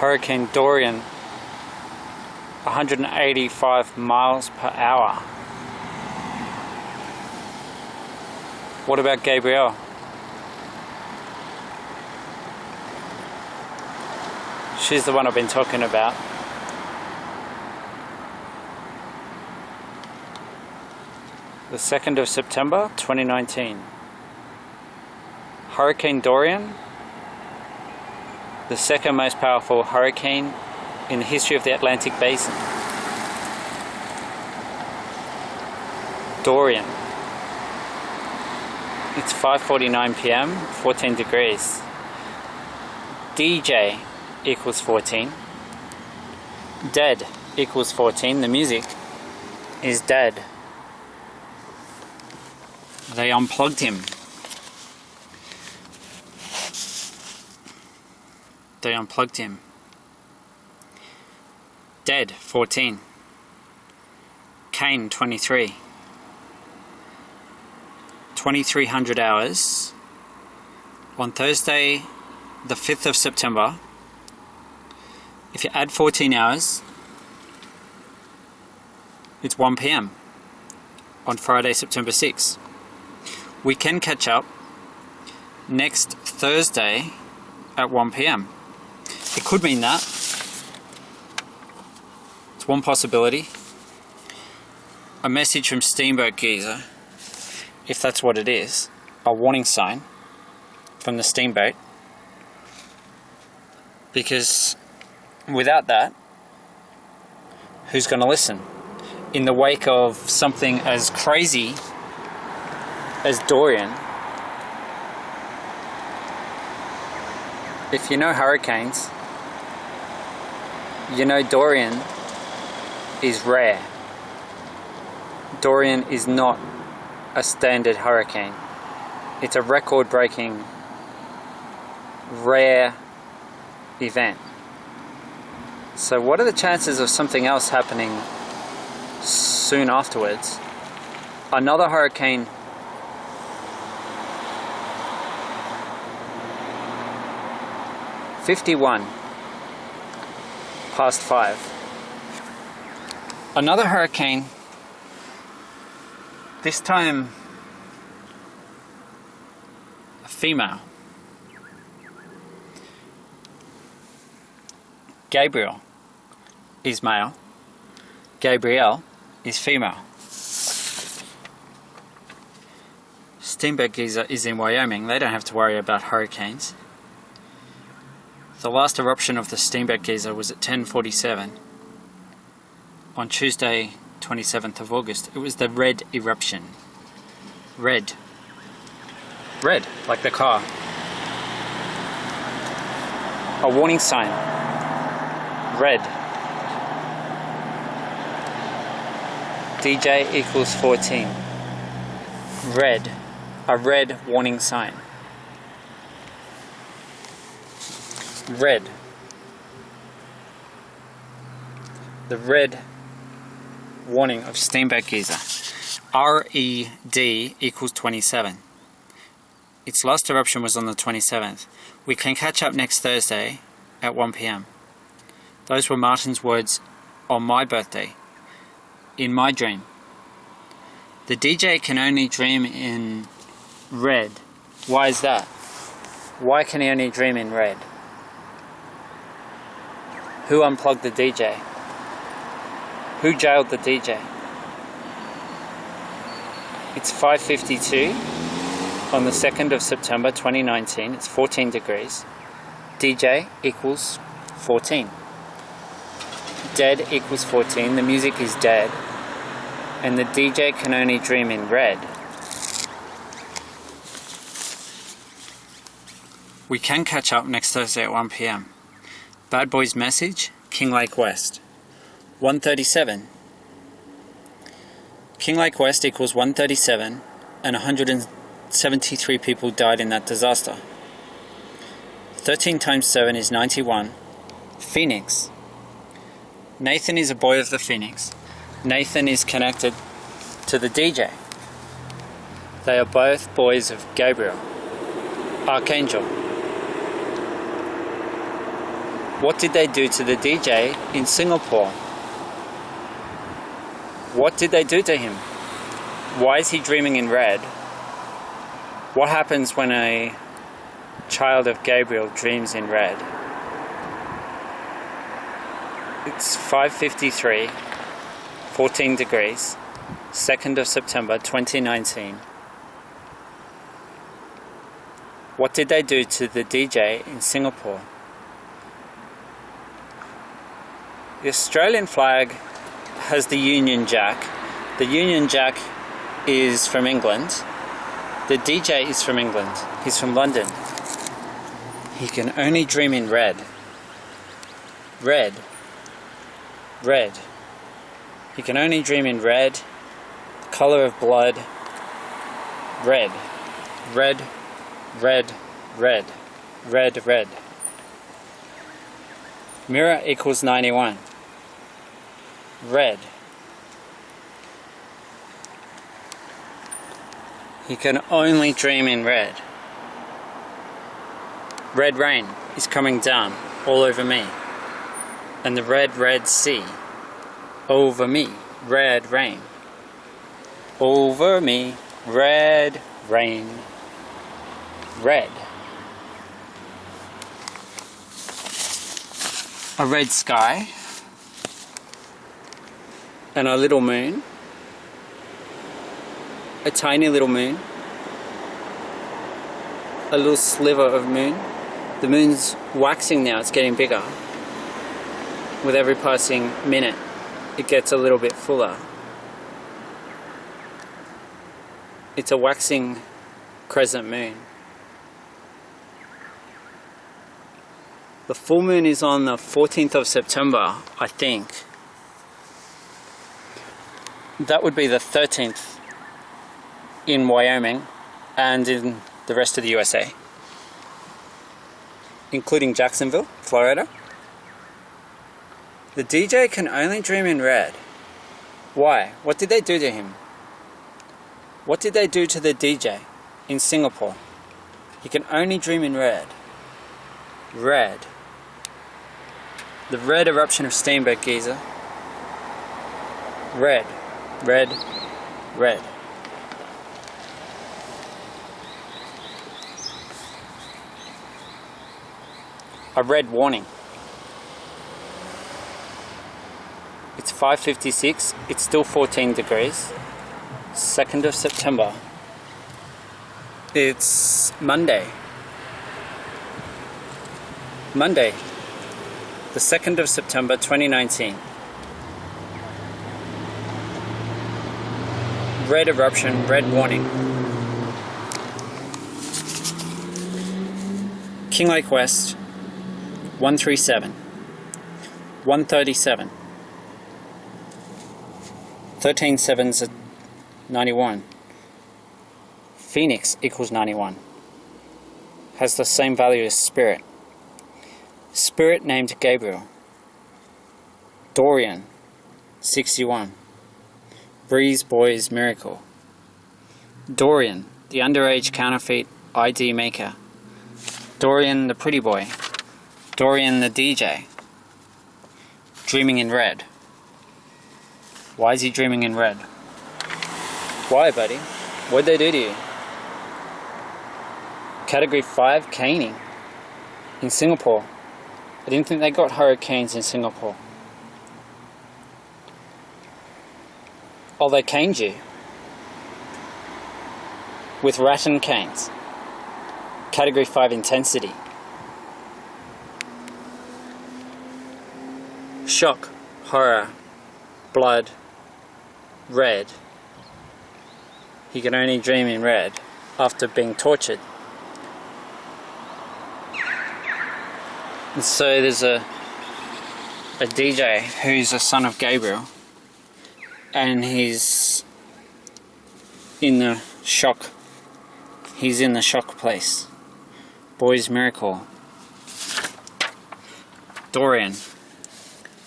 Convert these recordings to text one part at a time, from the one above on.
Hurricane Dorian, 185 miles per hour. What about Gabrielle? She's the one I've been talking about. The 2nd of September 2019. Hurricane Dorian, the second most powerful hurricane in the history of the Atlantic Basin. Dorian. It's 5:49 p.m., 14 degrees. DJ equals 14. Dead equals 14. The music is dead. They unplugged him. They unplugged him. Dead, 14. Kane, 23. 2300 hours. On Thursday, the 5th of September, if you add 14 hours, it's 1 p.m. on Friday, September 6th. We can catch up next Thursday at 1 p.m. It could mean that. It's one possibility. A message from Steamboat Geyser, if that's what it is, a warning sign from the steamboat. Because without that, who's going to listen? In the wake of something as crazy as Dorian, if you know hurricanes, you know Dorian is rare. Dorian is not a standard hurricane. It's a record-breaking, rare event. So what are the chances of something else happening soon afterwards? Another hurricane (51 past 5). Another hurricane, this time a female. Gabriel is male. Gabrielle is female. Steamboat Geyser is in Wyoming. They don't have to worry about hurricanes. The last eruption of the Steamboat Geyser was at 10:47 on Tuesday, 27th of August. It was the red eruption. Red. Red, like the car. A warning sign. Red. DJ equals 14. Red. A red warning sign. Red. The red warning of Steamboat Geyser. RED equals 27. Its last eruption was on the 27th. We can catch up next Thursday at 1 p.m. Those were Martin's words on my birthday, in my dream. The DJ can only dream in red. Why is that? Why can he only dream in red? Who unplugged the DJ? Who jailed the DJ? It's 5:52 on the 2nd of September 2019. It's 14 degrees. DJ equals 14. Dead equals 14. The music is dead. And the DJ can only dream in red. We can catch up next Thursday at 1 p.m. Bad Boys message, Kinglake West. 137. Kinglake West equals 137, and 173 people died in that disaster. 13 times 7 is 91. Phoenix. Nathan is a boy of the Phoenix. Nathan is connected to the DJ. They are both boys of Gabriel, Archangel. What did they do to the DJ in Singapore? What did they do to him? Why is he dreaming in red? What happens when a child of Gabriel dreams in red? It's 5:53, 14 degrees, 2nd of September 2019. What did they do to the DJ in Singapore? The Australian flag has the Union Jack. The Union Jack is from England. The DJ is from England. He's from London. He can only dream in red. Red. Red. He can only dream in red. Color of blood. Red. Red. Red. Red. Red. Red. Mirror equals 91. Red. He can only dream in red. Red rain is coming down all over me. And the red, red sea over me. Red rain. Over me. Red rain. Red. A red sky. And a little moon. A tiny little moon. A little sliver of moon. The moon's waxing now, it's getting bigger. With every passing minute, it gets a little bit fuller. It's a waxing crescent moon. The full moon is on the 14th of September, I think. That would be the 13th in Wyoming and in the rest of the USA, including Jacksonville, Florida. The DJ can only dream in red. Why? What did they do to him? What did they do to the DJ in Singapore? He can only dream in red. Red. The red eruption of Steenberg geyser. Red. Red. Red. A red warning. It's 5:56, it's still 14 degrees. 2nd of September. It's Monday. Monday, the 2nd of September 2019. Red eruption, red warning. Kinglake West, 137, 137, 13 sevens at 91. Phoenix equals 91. Has the same value as Spirit. Spirit named Gabriel. Dorian, 61. Breeze Boys Miracle. Dorian, the underage counterfeit ID maker. Dorian the pretty boy. Dorian the DJ. Dreaming in red. Why is he dreaming in red? Why, buddy? What'd they do to you? Category 5 caning in Singapore. I didn't think they got hurricanes in Singapore. Oh, they caned you. With rattan canes. Category 5 intensity. Shock, horror, blood, red. He can only dream in red after being tortured. And so there's a DJ who's a son of Gabriel, and he's in the shock. He's in the shock place. Boy's Miracle. Dorian,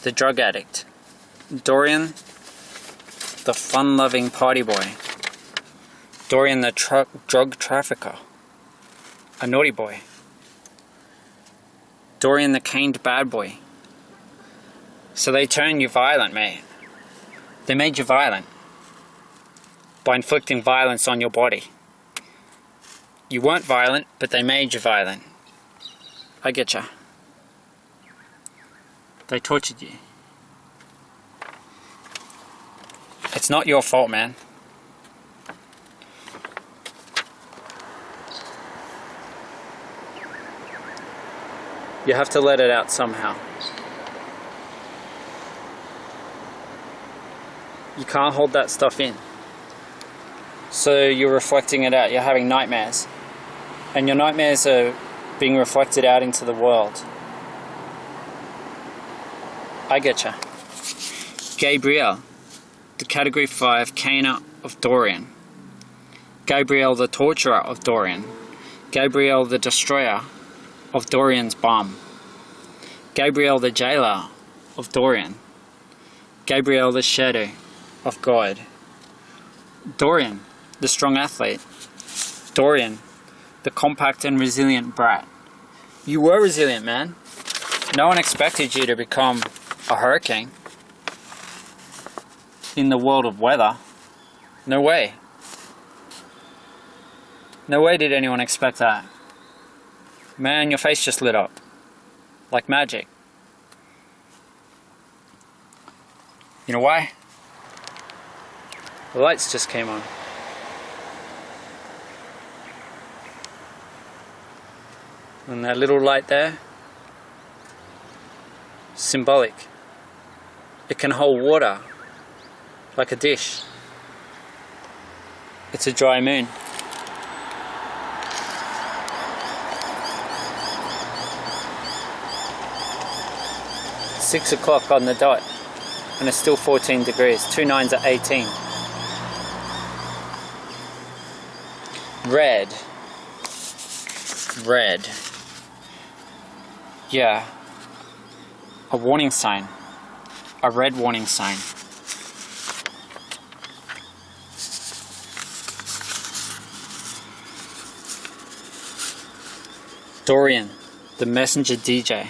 the drug addict. Dorian, the fun-loving party boy. Dorian, the drug trafficker. A naughty boy. Dorian the caned bad boy. So they turned you violent, mate. They made you violent by inflicting violence on your body. You weren't violent, but they made you violent. I getcha. They tortured you. It's not your fault, man. You have to let it out somehow. You can't hold that stuff in. So you're reflecting it out. You're having nightmares. And your nightmares are being reflected out into the world. I getcha. Gabriel, the Category 5 caner of Dorian. Gabriel, the torturer of Dorian. Gabriel, the destroyer of Dorian's bomb. Gabriel, the jailer of Dorian. Gabriel, the shadow of God. Dorian, the strong athlete. Dorian, the compact and resilient brat. You were resilient, man. No one expected you to become a hurricane in the world of weather. No way. No way did anyone expect that. Man, your face just lit up. Like magic. You know why? The lights just came on. And that little light there, symbolic. It can hold water like a dish. It's a dry moon. Six o'clock on the dot, and it's still 14 degrees. 2 9s are 18. Red. Red. Yeah. A warning sign. A red warning sign. Dorian, the messenger DJ.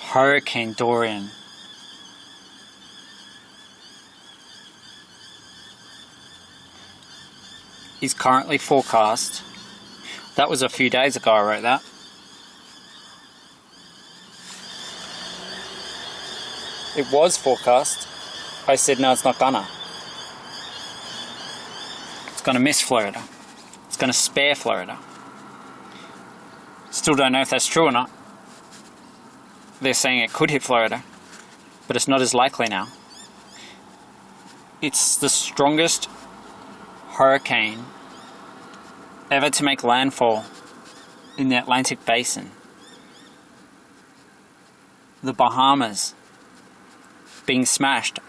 Hurricane Dorian. Is currently forecast. That was a few days ago I wrote that. It was forecast. I said no, it's not gonna. It's gonna miss Florida. It's gonna spare Florida. Still don't know if that's true or not. They're saying it could hit Florida, but it's not as likely now. It's the strongest hurricane ever to make landfall in the Atlantic Basin. The Bahamas being smashed,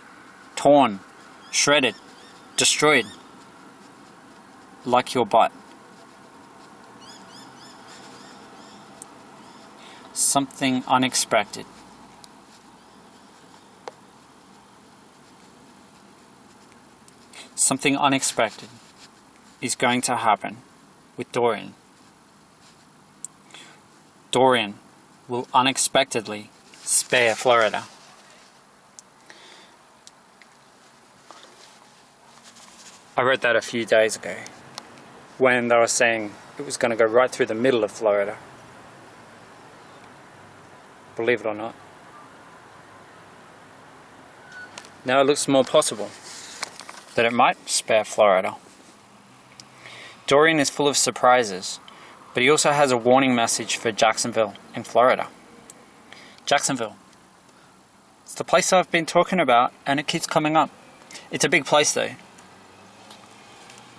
torn, shredded, destroyed, like your butt. Something unexpected. Something unexpected is going to happen with Dorian. Dorian will unexpectedly spare Florida. I wrote that a few days ago when they were saying it was going to go right through the middle of Florida. Believe it or not. Now it looks more possible that it might spare Florida. Dorian is full of surprises, but he also has a warning message for Jacksonville in Florida. Jacksonville. It's the place I've been talking about, and it keeps coming up. It's a big place though,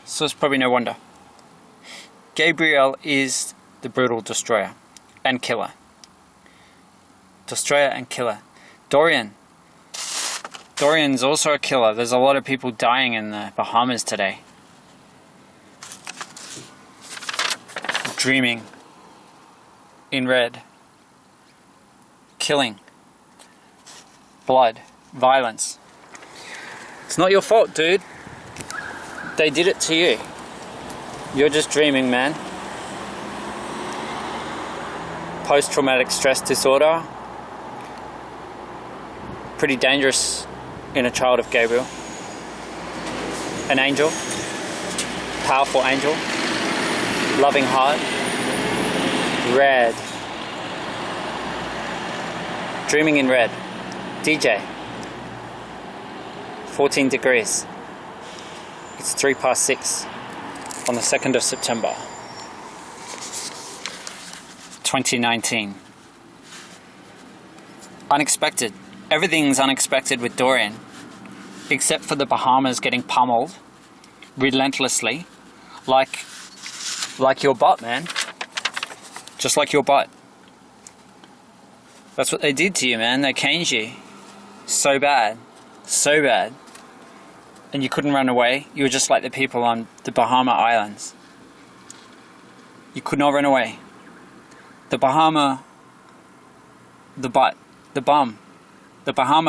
so it's probably no wonder. Gabriel is the brutal destroyer and killer. Destroyer and killer. Dorian's also a killer. There's a lot of people dying in the Bahamas today. Dreaming in red. Killing. Blood. Violence. It's not your fault, dude. They did it to you. You're just dreaming, man. post-traumatic stress disorder. Pretty dangerous in a child of Gabriel. An angel, powerful angel, loving heart, red, dreaming in red, DJ, 14 degrees. It's 6:03 on the 2nd of September 2019. Unexpected. Everything's unexpected with Dorian, except for the Bahamas getting pummeled relentlessly, like your butt, man. Just like your butt. That's what they did to you, man. They caned you so bad, and you couldn't run away. You were just like the people on the Bahama Islands. You could not run away. The Bahama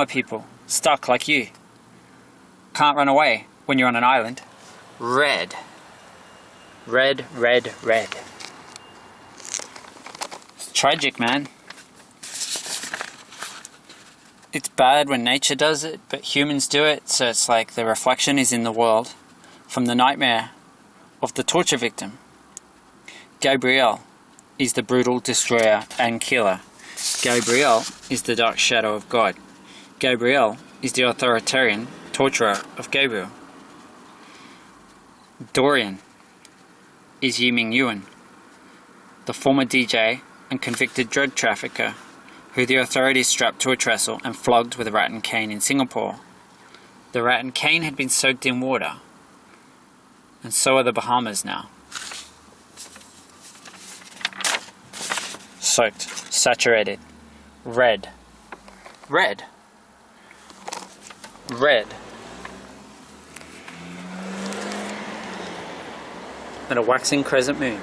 people, stuck like you, can't run away when you're on an island. Red. It's tragic, man. It's bad when nature does it, but humans do it, so it's like the reflection is in the world from the nightmare of the torture victim. Gabriel is the brutal destroyer and killer. Gabriel is the dark shadow of God. Gabriel is the authoritarian torturer of Gabriel. Dorian is Yiming Yuan, the former DJ and convicted drug trafficker who the authorities strapped to a trestle and flogged with a rat and cane in Singapore. The rat and cane had been soaked in water, and so are the Bahamas now. Soaked, saturated, red. And a waxing crescent moon.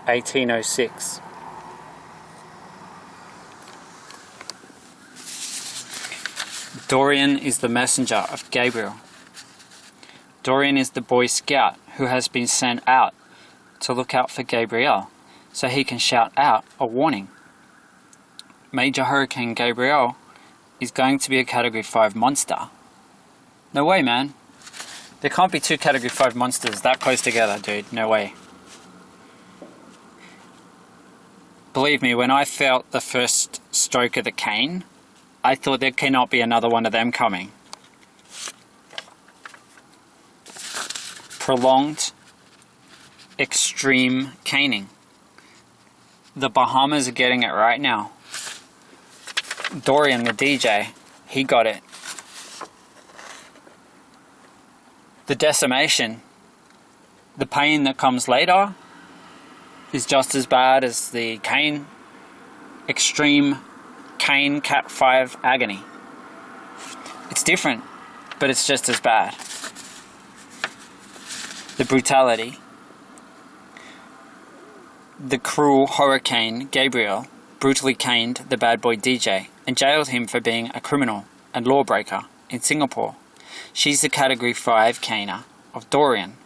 (1806). Dorian is the messenger of Gabriel. Dorian is the Boy Scout who has been sent out to look out for Gabriel so he can shout out a warning. Major Hurricane Gabriel is going to be a Category 5 monster. No way, man. There can't be two Category 5 monsters that close together, dude. No way. Believe me, when I felt the first stroke of the cane, I thought there cannot be another one of them coming. Prolonged, extreme caning. The Bahamas are getting it right now. Dorian, the DJ, he got it. The decimation, the pain that comes later, is just as bad as the cane, extreme cane Cat 5 agony. It's different, but it's just as bad. The brutality. The cruel Hurricane Gabriel brutally caned the bad boy DJ and jailed him for being a criminal and lawbreaker in Singapore. She's the Category 5 caner of Dorian.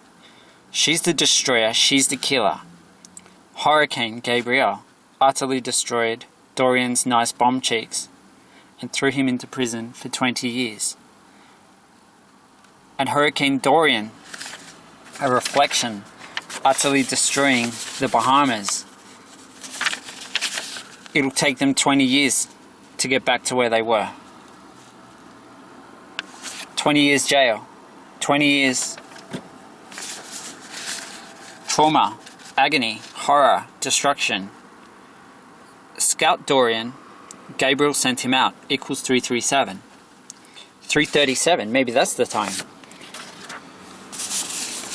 She's the destroyer, she's the killer. Hurricane Gabriel utterly destroyed Dorian's nice bomb cheeks and threw him into prison for 20 years. And Hurricane Dorian, a reflection, utterly destroying the Bahamas. It'll take them 20 years to get back to where they were. 20 years jail, 20 years trauma, agony, horror, destruction. Scout Dorian, Gabriel sent him out, equals 337. 337, maybe that's the time.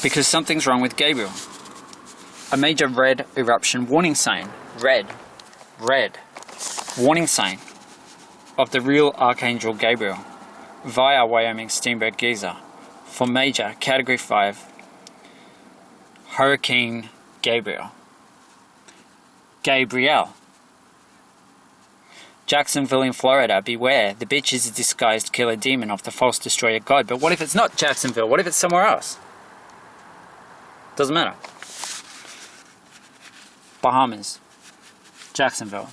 Because something's wrong with Gabriel. A major red eruption warning sign. Red. Warning sign of the real Archangel Gabriel via Wyoming Steamboat Geyser for major Category 5 Hurricane Gabriel. Jacksonville in Florida, beware, the bitch is a disguised killer demon of the false destroyer god. But what if it's not Jacksonville? What if it's somewhere else? Doesn't matter. Bahamas, Jacksonville,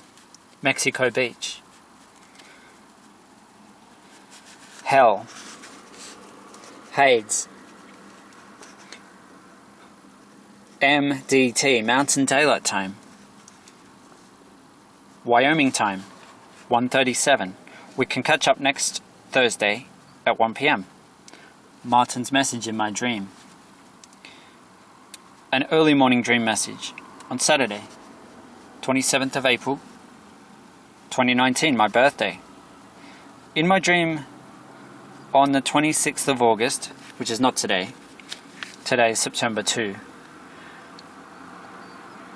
Mexico Beach, Hell, Hades, MDT, Mountain Daylight Time, Wyoming time, 1:37. We can catch up next Thursday at 1 p.m. Martin's message in my dream. An early morning dream message on Saturday, 27th of April, 2019, my birthday. In my dream on the 26th of August, which is not today, today is September 2.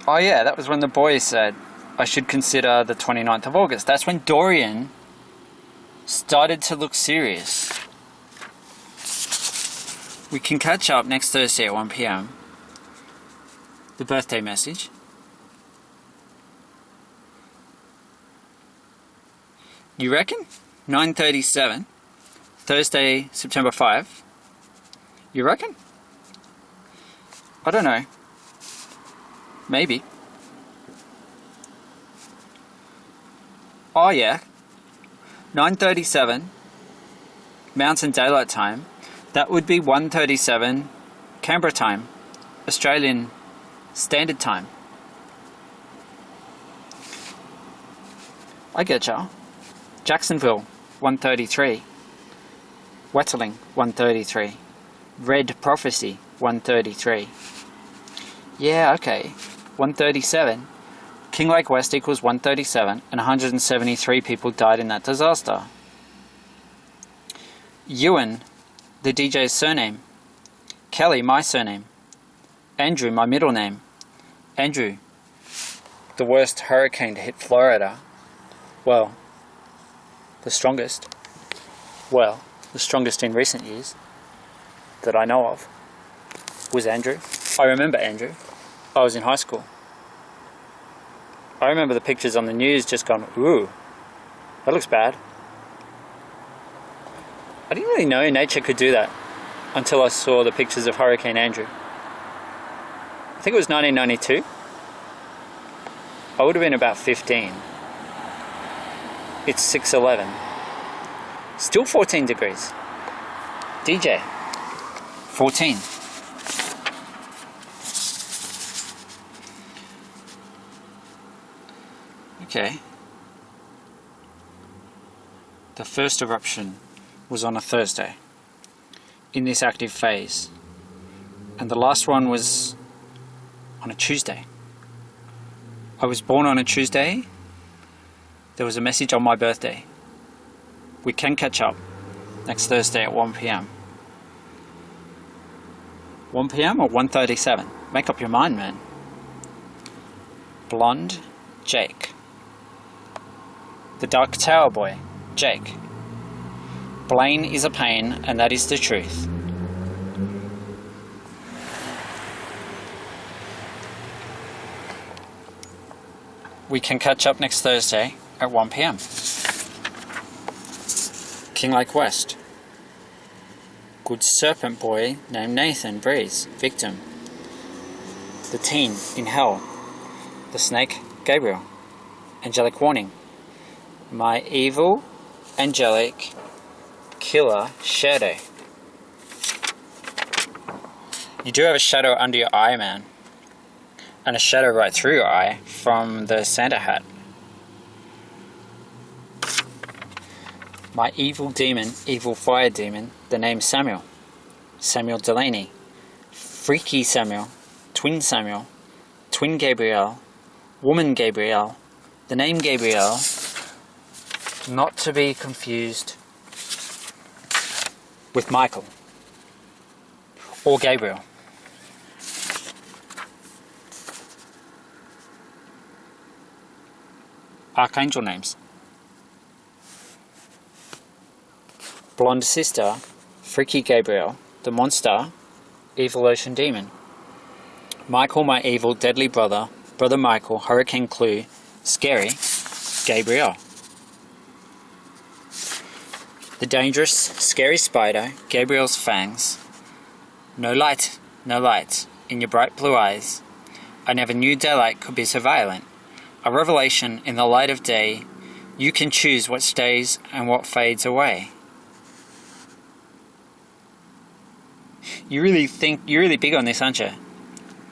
Oh yeah, that was when the boys said I should consider the 29th of August. That's when Dorian started to look serious. We can catch up next Thursday at 1 p.m. The birthday message. You reckon? 9:37. Thursday, September 5. You reckon? I don't know. Maybe. Oh yeah, 9:37 Mountain Daylight Time. That would be 1:37 Canberra time, Australian Standard Time. I get ya. Jacksonville, 1:33. Wetterling, 1:33. Red Prophecy, 1:33. Yeah, okay. 1:37. King Lake West equals 137, and 173 people died in that disaster. Ewan, the DJ's surname. Kelly, my surname. Andrew, my middle name. Andrew, the worst hurricane to hit Florida. Well, the strongest. Well, the strongest in recent years that I know of was Andrew. I remember Andrew. I was in high school. I remember the pictures on the news just going, ooh, that looks bad. I didn't really know nature could do that until I saw the pictures of Hurricane Andrew. I think it was 1992. I would have been about 15. It's 6:11. Still 14 degrees. DJ, 14. Okay. The first eruption was on a Thursday in this active phase, and the last one was on a Tuesday. I was born on a Tuesday. There was a message on my birthday. We can catch up next Thursday at 1 p.m. 1 p.m. or 1:37? Make up your mind, man. Blonde Jake. The Dark Tower Boy, Jake. Blaine is a pain, and that is the truth. We can catch up next Thursday at 1 p.m. King Lake West. Good serpent boy named Nathan Breeze, victim. The teen in hell. The snake, Gabriel. Angelic warning. My evil, angelic, killer shadow. You do have a shadow under your eye, man. And a shadow right through your eye from the Santa hat. My evil demon, evil fire demon, the name Samuel. Samuel Delaney. Freaky Samuel. Twin Samuel. Twin Gabriel. Woman Gabriel. The name Gabriel. Not to be confused with Michael or Gabriel. Archangel names. Blonde sister, Freaky Gabriel, the monster, evil ocean demon. Michael, my evil, deadly brother, Brother Michael, Hurricane Clue, scary, Gabriel. The dangerous, scary spider, Gabriel's fangs. No light, in your bright blue eyes. I never knew daylight could be so violent. A revelation in the light of day. You can choose what stays and what fades away. You're really big on this, aren't you?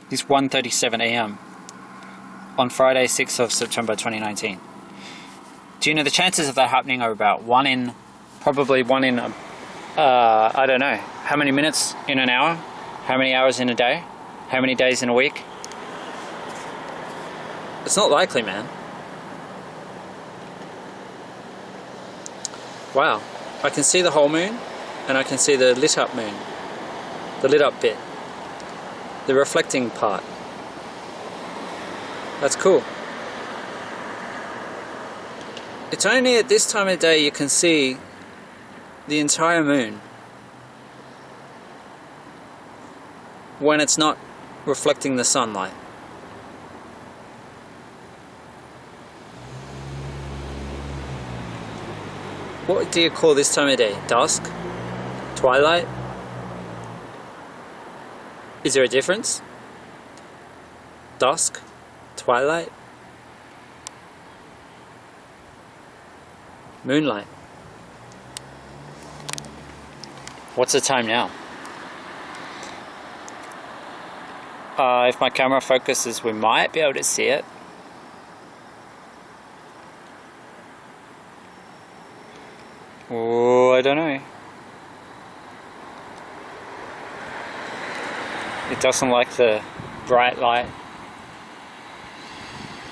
This 1:37 a.m. on Friday, 6th of September 2019. Do you know the chances of that happening are about probably one in, I don't know, how many minutes in an hour? How many hours in a day? How many days in a week? It's not likely, man. Wow, I can see the whole moon, and I can see the lit up moon. The lit up bit. The reflecting part. That's cool. It's only at this time of day you can see the entire moon when it's not reflecting the sunlight. What do you call this time of day? Dusk? Twilight? Is there a difference? Dusk? Twilight? Moonlight? What's the time now? If my camera focuses, we might be able to see it. Oh, I don't know. It doesn't like the bright light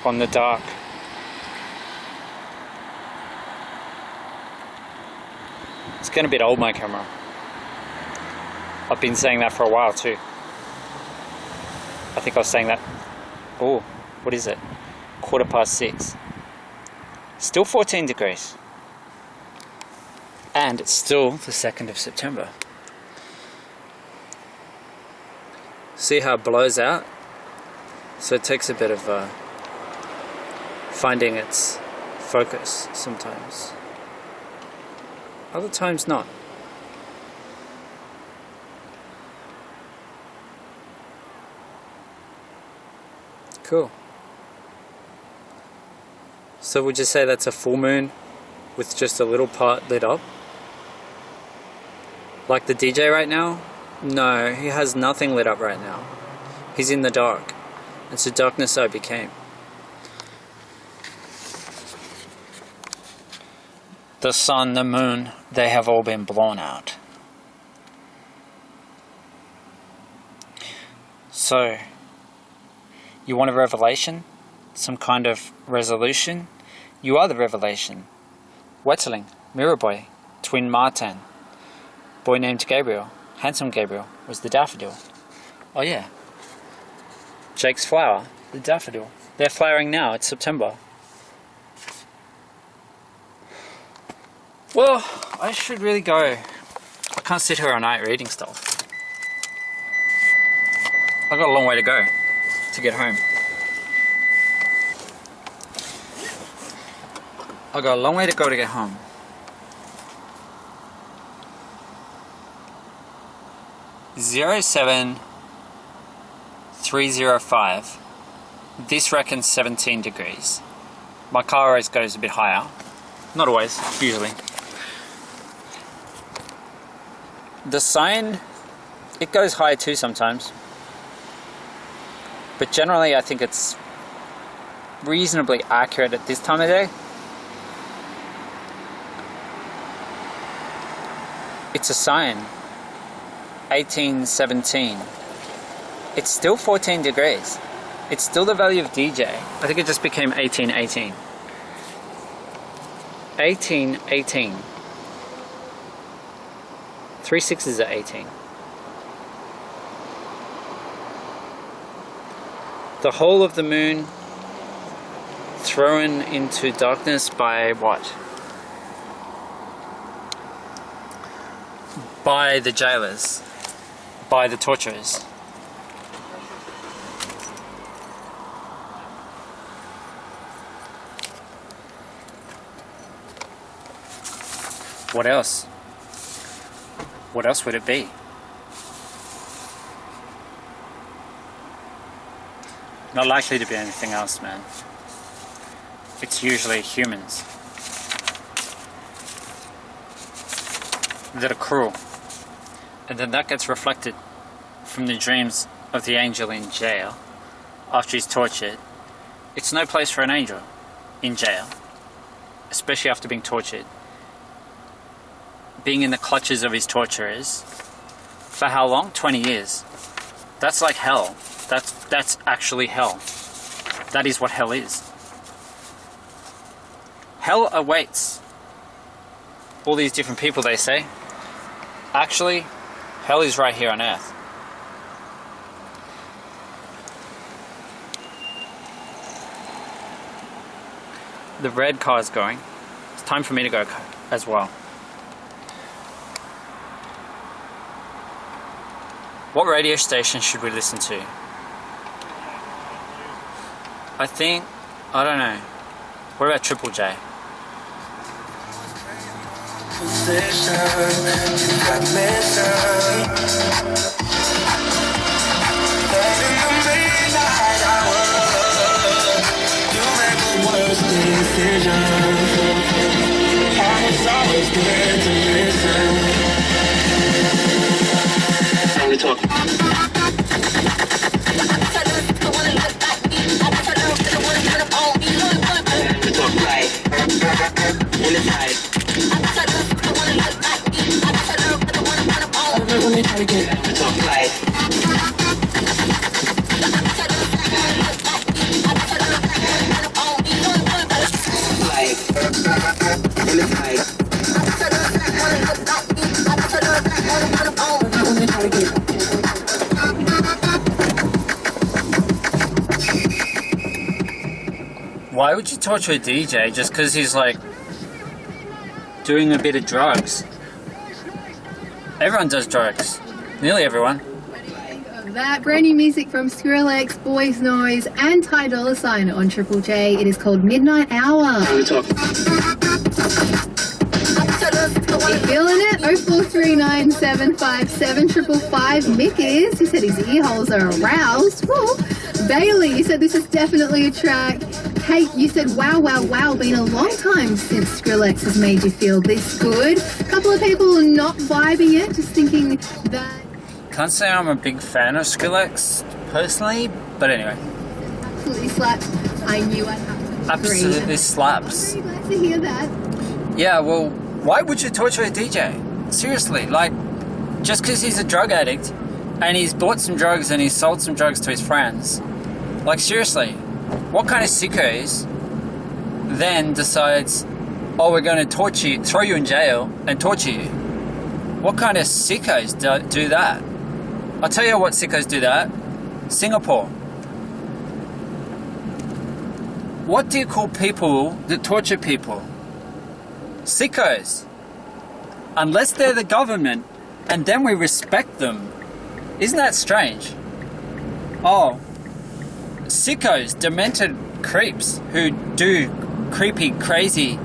on the dark. It's getting a bit old, my camera. I've been saying that for a while too. I think I was saying that, oh, what is it? 6:15. Still 14 degrees. And it's still the 2nd of September. See how it blows out? So it takes a bit of finding its focus sometimes. Other times not. Cool. So would you say that's a full moon with just a little part lit up? Like the DJ right now? No, he has nothing lit up right now. He's in the dark. It's the darkness I became. The sun, the moon, they have all been blown out. So, you want a revelation? Some kind of resolution? You are the revelation. Wetterling, Mirror Boy, Twin Martin. Boy named Gabriel, Handsome Gabriel, was the daffodil. Oh yeah. Jake's flower, the daffodil. They're flowering now, it's September. Well, I should really go. I can't sit here all night reading stuff. I've got a long way to go to get home. I've got a long way to go to get home. Zero 7-305. This reckons 17 degrees. My car always goes a bit higher. Not always, usually. The sign, it goes high too sometimes. But generally I think it's reasonably accurate at this time of day. It's a sign. 1817. It's still 14 degrees. It's still the value of DJ. I think it just became 1818. 1818. 3 6s are 18. The whole of the moon thrown into darkness by what? By the jailers. By the torturers. What else? What else would it be? Not likely to be anything else, man. It's usually humans that are cruel. And then that gets reflected from the dreams of the angel in jail after he's tortured. It's no place for an angel in jail, especially after being tortured. Being in the clutches of his torturers for how long? 20 years. That's like hell. That's actually hell. That is what hell is. Hell awaits all these different people, they say. Actually, hell is right here on earth. The red car is going. It's time for me to go as well. What radio station should we listen to? I don't know. What about Triple J? Why would you torture a DJ just because he's like doing a bit of drugs? Everyone does drugs. Nearly everyone. That brand new music from Skrillex, Boys Noise, and Ty Dolla $ign on Triple J. It is called Midnight Hour. You feeling it? 0439757555. Mick is. He said his ear holes are aroused. Woo. Bailey, you said this is definitely a track. Kate, you said wow, wow, wow. Been a long time since Skrillex has made you feel this good. A couple of people not vibing it, just thinking that... Can't say I'm a big fan of Skrillex, personally, but anyway. Absolutely slaps. I knew I'd have to agree. Absolutely slaps. I'm very glad to hear that. Yeah, well, why would you torture a DJ? Seriously, like, just because he's a drug addict, and he's bought some drugs and he's sold some drugs to his friends. Like, seriously, what kind of sickos then decides, oh, we're going to torture you, throw you in jail and torture you? What kind of sickos do that? I'll tell you what sickos do that. Singapore. What do you call people that torture people? Sickos. Unless they're the government, and then we respect them. Isn't that strange? Oh, sickos, demented creeps who do creepy, crazy,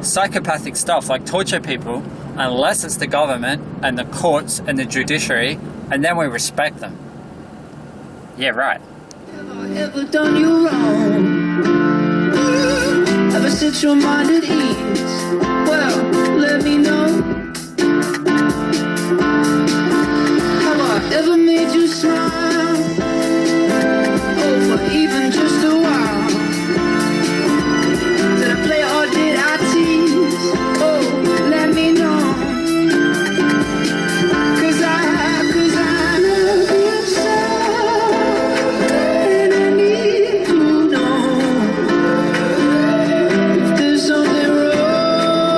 psychopathic stuff like torture people, unless it's the government and the courts and the judiciary, and then we respect them. Yeah, right. Have I ever done you wrong? Ever set your mind at ease? Well, let me know. Have I ever made you smile? Oh, for even just a while. Did I play or did I tease? Oh, let me know. Cause I love you so, and I need to know if there's something wrong.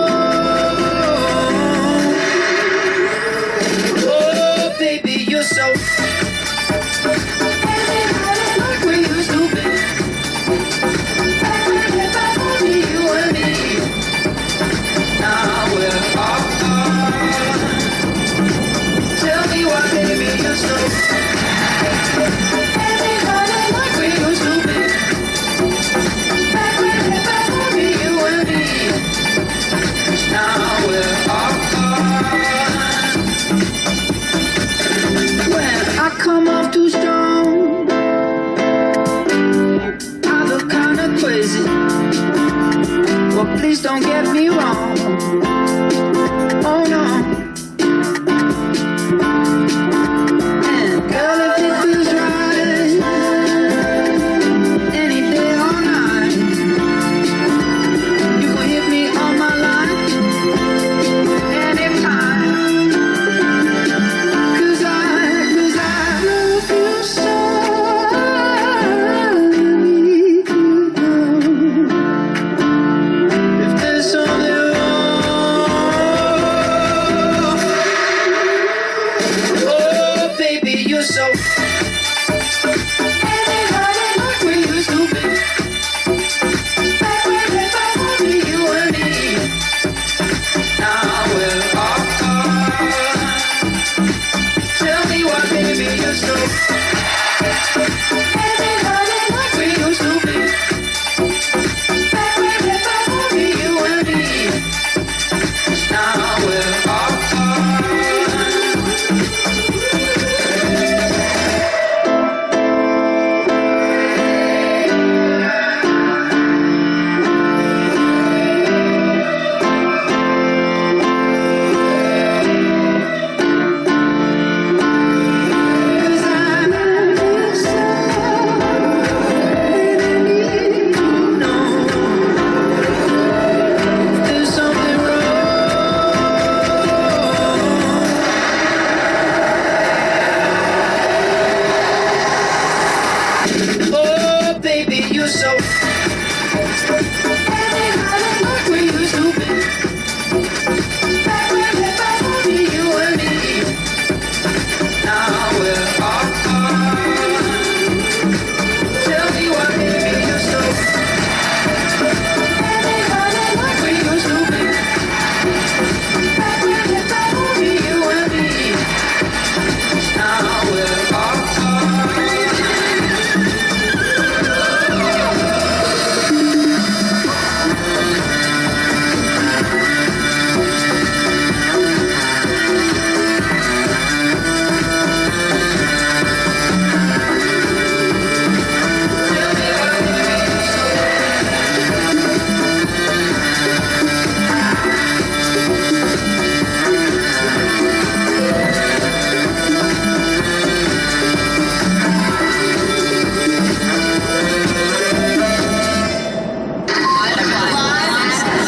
but please don't get me wrong. Oh no. And girl, if it feels right, any day or night, you can hit me on my line anytime. Cause I love you so. If there's something wrong, oh baby, you're so. We used to be. You and me. Now we're apart. Tell me why, baby, you're so. We used to be. You and me. Now we're apart. Cause I love you so. No. If there's something wrong, oh baby, you're so. We used to be. You and me. Now we're apart. Tell me why, baby, you're so. We used to be. You and me. Now we're apart.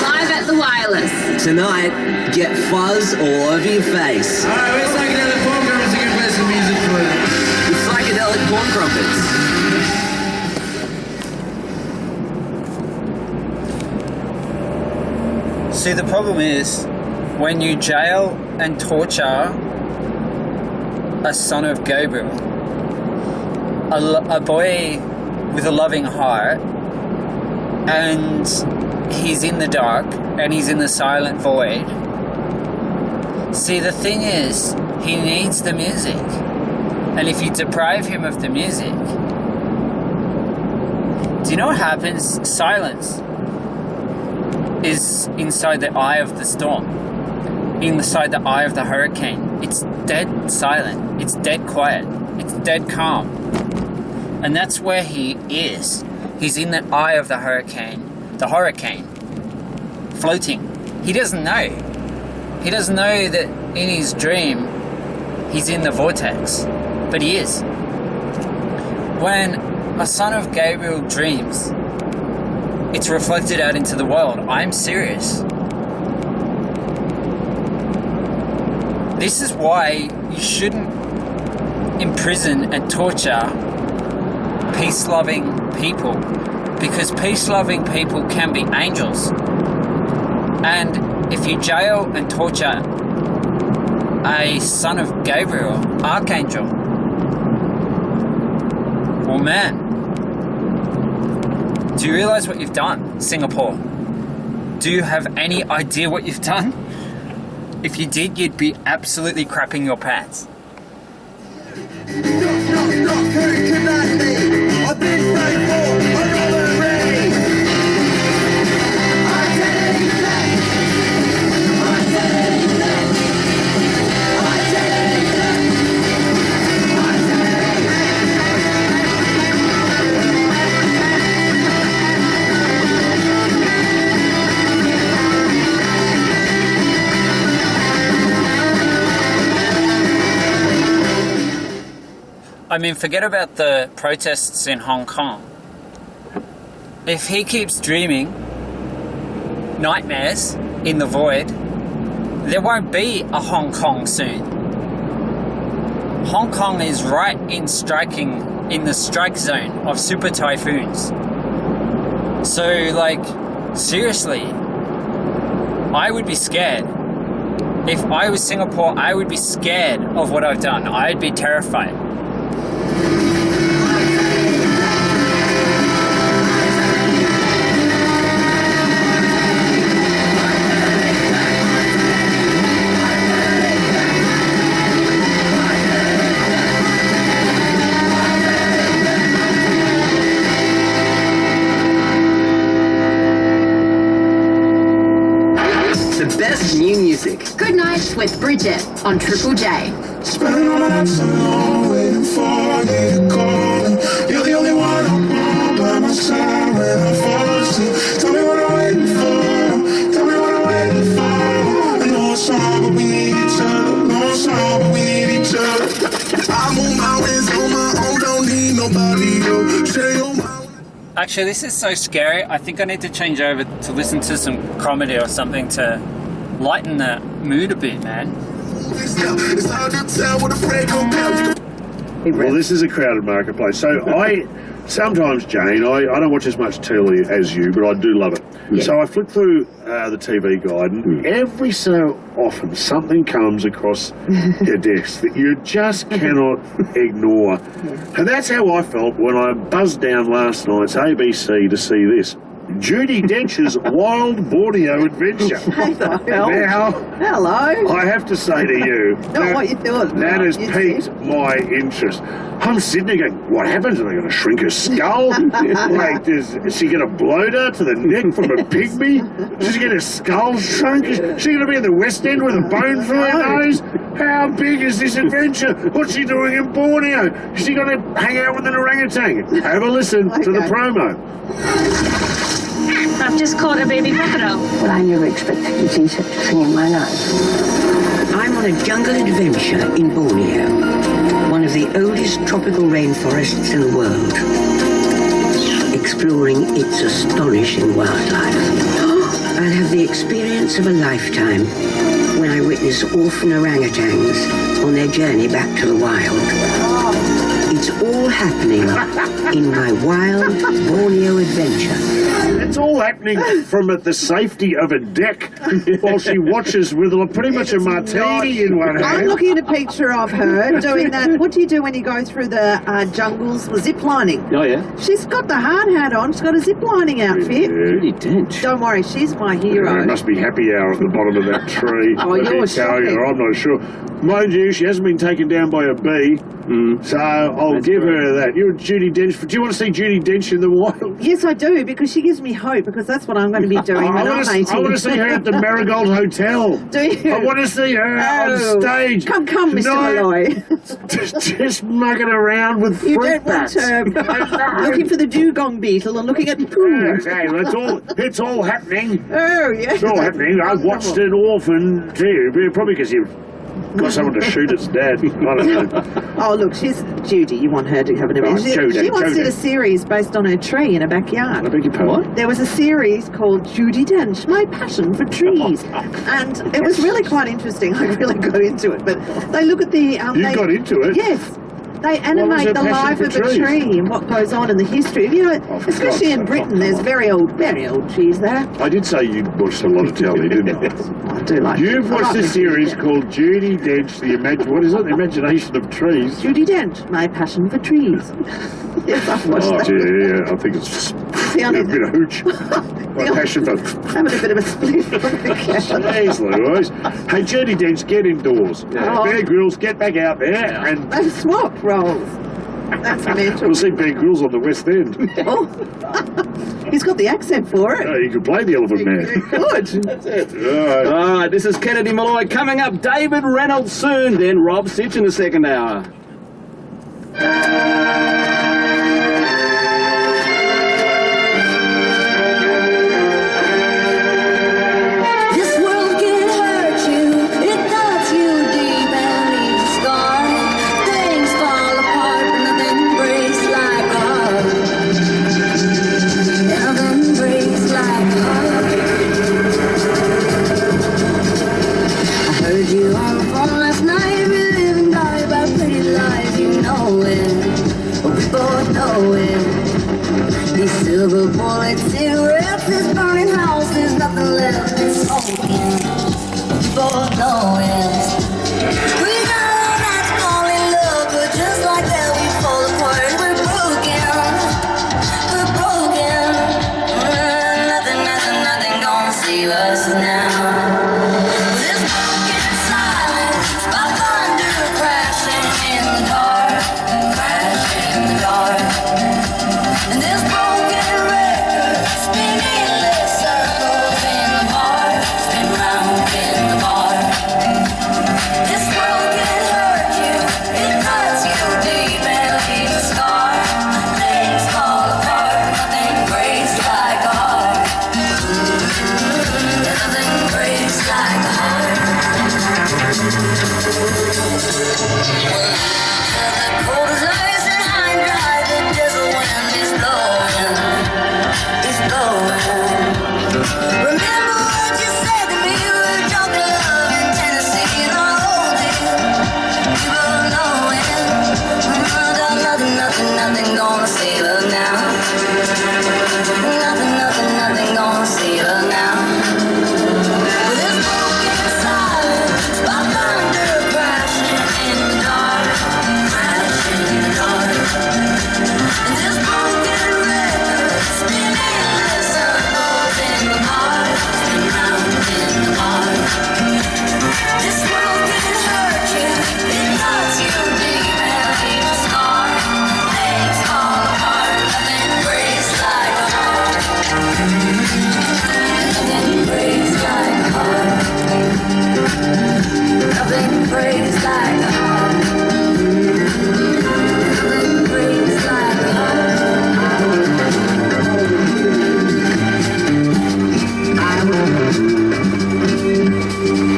Live at the Wireless. Tonight, get fuzz all over your face. Alright, where's Psychedelic Porn Crumpets? You can play some music for it. With psychedelic porn crumpets. See, the problem is when you jail and torture a son of Gabriel, a boy with a loving heart, and he's in the dark and he's in the silent void. See, the thing is, he needs the music. And if you deprive him of the music, do you know what happens? Silence is inside the eye of the storm, inside the eye of the hurricane. It's dead silent, it's dead quiet, it's dead calm. And that's where he is. He's in the eye of the hurricane, floating. He doesn't know. He doesn't know that in his dream he's in the vortex, but he is. When a son of Gabriel dreams, it's reflected out into the world. I'm serious. This is why you shouldn't imprison and torture peace-loving people, because peace-loving people can be angels. And if you jail and torture a son of Gabriel, archangel, well, man, do you realize what you've done, Singapore? Do you have any idea what you've done? If you did, you'd be absolutely crapping your pants. I mean, forget about the protests in Hong Kong. If he keeps dreaming nightmares in the void, there won't be a Hong Kong soon. Hong Kong is right in the strike zone of super typhoons. So, like, seriously, I would be scared. If I was Singapore, I would be scared of what I've done. I'd be terrified. The best new music. Good Night with Bridget on Triple J. Spending all my nights alone, waiting for you to call. You're the only one I want by my side when I fall asleep. Tell me what I'm waiting for. Tell me what I'm waiting for. I know it's hard, but we need each other. No, it's hard, but we need each other. I'm on my ways on my own, don't need nobody else. Stay on my. Actually, this is so scary. I think I need to change over to listen to some comedy or something to lighten the mood a bit, man. It's hard to tell what a friend go down. Well, this is a crowded marketplace. So sometimes, Jane, I don't watch as much telly as you, but I do love it. Yeah. So I flick through the TV guide, and every so often something comes across your desk that you just cannot ignore. And that's how I felt when I buzzed down last night's ABC to see this. Judi Dench's Wild Borneo Adventure. Now, Hello. I have to say to you, Not what you thought. that has You piqued said. my interest. I'm sitting there going, what happens? Are they going to shrink her skull? Like, is she going to bloat her to the neck from a pygmy? She's going to get her skull shrunk? Is she going to be in the West End with a bone through her nose? How big is this adventure? What's she doing in Borneo? Is she going to hang out with an orangutan? Have a listen to the Okay. promo. I've just caught a baby crocodile. Well, I never expected to see such a thing in my life. I'm on a jungle adventure in Borneo, one of the oldest tropical rainforests in the world, exploring its astonishing wildlife. I'll have the experience of a lifetime when I witness orphan orangutans on their journey back to the wild. It's all happening in my wild Borneo adventure. It's all happening from the safety of a deck while she watches with pretty much a martini in one I'm hand. looking at a picture of her doing that. What do you do when you go through the jungles? The zip lining. Oh, yeah. She's got the hard hat on. She's got a zip lining outfit. Judi Dench. Don't worry, she's my There hero. must be happy hour at the bottom of that tree. Oh, I you're can tell you, shocking. I'm not sure. Mind you, she hasn't been taken down by a bee, so I'll That's give right. her that. You're Judi Dench. Do you want to see Judi Dench in the wild? Yes, I do, because she gives me hope, because that's what I'm going to be doing when I'm 80. I want to see her at the Marigold Hotel. Do you? I want to see her Oh. on stage. Come, Mr. No, Malloy. just mugging around with You fruit don't want bats. to looking for the dugong beetle and looking at poo. Hey, it's all happening. Oh, yeah. It's all happening. I watched an orphan too, probably because you've got someone to shoot its dad. I don't know. Oh, look, she's Judy. You want her to have an Oh, adventure. Judy, She once did Judy. a series based on her tree in her I backyard. beg your pardon. There was a series called Judi Dench, My Passion for Trees. And it was really quite interesting. I really got into it. But they look at the... You got into it? Yes. They her animate the passion life for of a trees? tree and what goes on in the history. You know, Oh, for especially in God's Britain, sake. there's very old trees there. I did say you watched a lot of telly, didn't I? I do like You've I watched like a series called Judi Dench, the Imagination of Trees. Judi Dench, My Passion for Trees. Yes, I've watched Oh, that. gee, yeah, I think it's The only- a bit of hooch. My passion for... Having a bit of a split on the couch. Jeez Louise. Hey, Judi Dench, get indoors. Oh. Bear Grylls, get back out there and They've swapped roles. That's mental. we'll see Bear Grylls on the West End. Oh. He's got the accent for it. Oh, you could play the Elephant Man. Good. All right. All right, this is Kennedy Malloy. Coming up, David Reynolds soon, then Rob Sitch in the second hour. This world can hurt you, it cuts you deep and leaves a scar. Things fall apart when the save us now. This broken silence by thunder crashing in the dark, crashing in the dark. And this broken record spinning endless circles in the bar, spin round in the bar. This world can hurt you, it cuts you deep and leaves a scar. Things fall apart, nothing breaks like a heart. Nothing breaks like a heart. The cold as ice and high and dry, the desert wind is blowing, it's blowing. Remember what you said to me, we were drunk in love in Tennessee, and I'll hold you, people knowing. Nothing gonna save us now. Nothing gonna save us now. With this broken silence, by thunder crashing in the dark, crashing in the dark. And this broken record spinning endless circles in the bar, spin round in the bar. This world can hurt you, it cuts you deep and leaves a scar. Things fall apart, nothing breaks like a heart. Nothing breaks like a heart.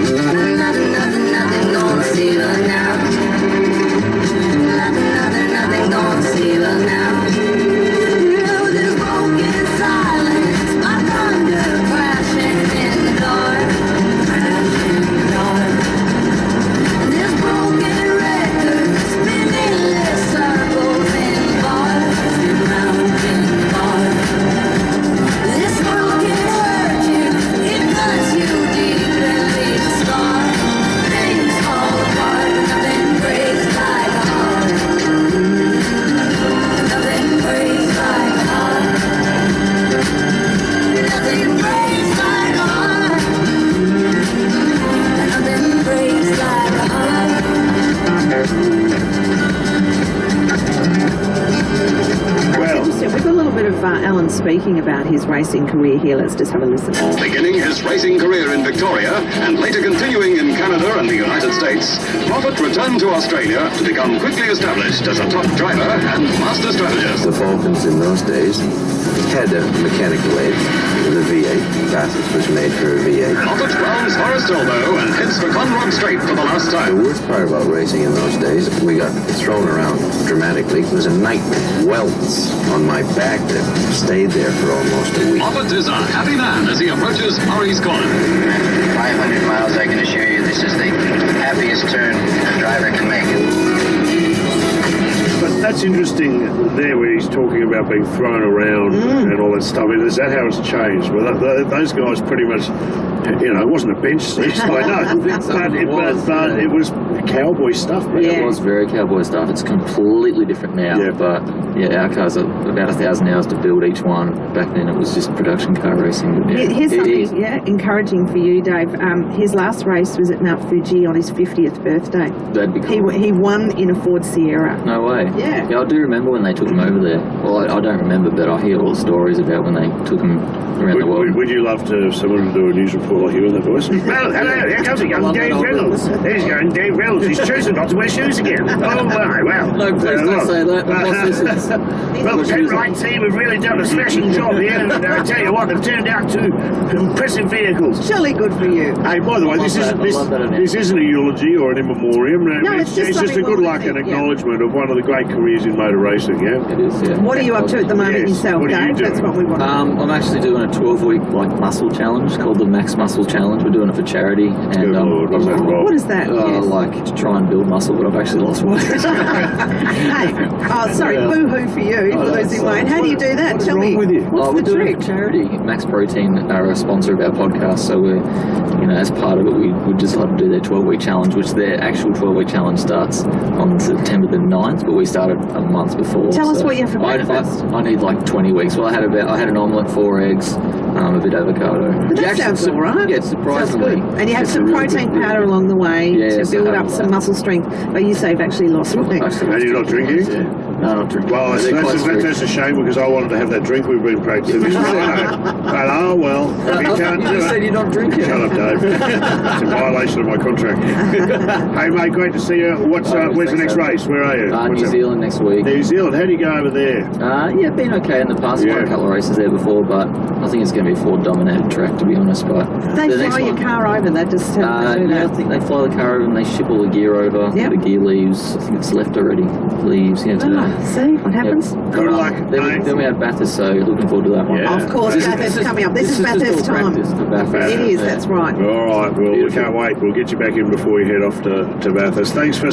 Nothing breaks like a heart. Nothing breaks like a Nothing gonna save us now. Nothing gonna save us now. This broken silence, my thunder crashing in the dark, crashing in the dark. This broken record spinning endless circles in the bar, spin round in the bar. This world can hurt you, it cuts you deep and leaves a scar. Things fall apart, nothing breaks like a heart. Nothing breaks like a heart. Nothing breaks like a heart. Nothing breaks like a heart. Well, Interesting. We've got a little bit of Alan speaking about his racing career here. Let's just have a listen. Beginning his racing career in Victoria and later continuing in Canada and the United States, Moffat returned to Australia to become quickly established as a top driver and master strategist. The Falcons in those days had a mechanical edge. The V8 Bathurst was made for a V8. Moffat rounds Forest Elbow and heads for Conrod Straight for the last The time. worst part about racing in those days, we got thrown around dramatically. It was a nightmare. Welts on my back that stayed there for almost a week. Moffat is a happy man as he approaches Murray's Corner. 500 miles, I can assure you, this is the happiest turn a driver can make. but that's interesting there where he's talking about being thrown around and all that stuff. I mean, is that how it's changed? Well, those guys pretty much, you know, it wasn't a bench seat, I know, but it was cowboy stuff. Man. It was very cowboy stuff. It's completely different now. Yeah. But yeah, our cars are about 1,000 hours to build each one. Back then it was just production car racing. But yeah, Here's something encouraging for you, Dave. His last race was at Mount Fuji on his 50th birthday. That'd be cool. He won in a Ford Sierra. No way. Yeah. I do remember when they took him over there. Well, I don't remember, but I hear all the stories about when they took him around the world. Would you love to have someone to do a news report like you in that voice? Well, hello, here comes a young Dave Reynolds. There's young Dave Reynolds. He's chosen not to wear shoes again. Oh my, well. No, please don't say that. My boss listens. Well, the Penrite team have really done a smashing job here, and I tell you what, they've turned out two impressive vehicles. Surely good for you. Hey, by the way, this isn't a eulogy or an in memoriam. No, it's just a good luck and acknowledgement of one of the great careers in motor racing, yeah? It is, yeah. What are you up to at the moment yourself, What are you Dave? That's doing? what we want. I'm actually doing a 12-week muscle challenge called the Max Muscle Challenge. We're doing it for charity, and What is that? Yes. like to try and build muscle, but I've actually lost weight. Boo-hoo for you for losing weight. How do you do that? Tell me. What's we're the doing trick? it for charity. Max Protein are a sponsor of our podcast, so we're, as part of it, we just like to do their 12-week challenge, which their actual 12-week challenge starts on September the 9th, but we started a month before. Tell us what you have for breakfast. I need like 20 weeks. Well, I had an omelette, 4 eggs, a bit of avocado. But that sounds all right. Yeah, Sounds surprisingly. good. And you have it's some a really protein good powder along the way Yeah, to so build have up all some that. muscle strength. But you say you've actually lost weight. And you're not drinking? No, not drinking. Well, that's a shame because I wanted to have that drink we've been practicing this morning. But oh well, if you can't You do just said it. you're not drinking. Shut up, Dave. It's a violation of my contract. Hey, mate, great to see you. Where's the next race? Where are you? New Zealand next week. New Zealand. How do you go over there? Yeah, been okay in the past. Won a couple of races there before, but I think it's going to be a Ford-dominated track, to be honest. But They the fly next your one, car over. They just do yeah, I that. think they fly the car over and they ship all the gear over. Yep. The gear leaves. I think it's left already. Leaves. Yeah, today. See what happens? Good luck, Then we have Bathurst, so looking forward to that one. Yeah. Of course, Bathurst is coming up. This is just Bathurst all time. practice for Bathurst. It is. Yeah. That's right. All right, well, we can't wait. We'll get you back in before you head off to Bathurst. Thanks for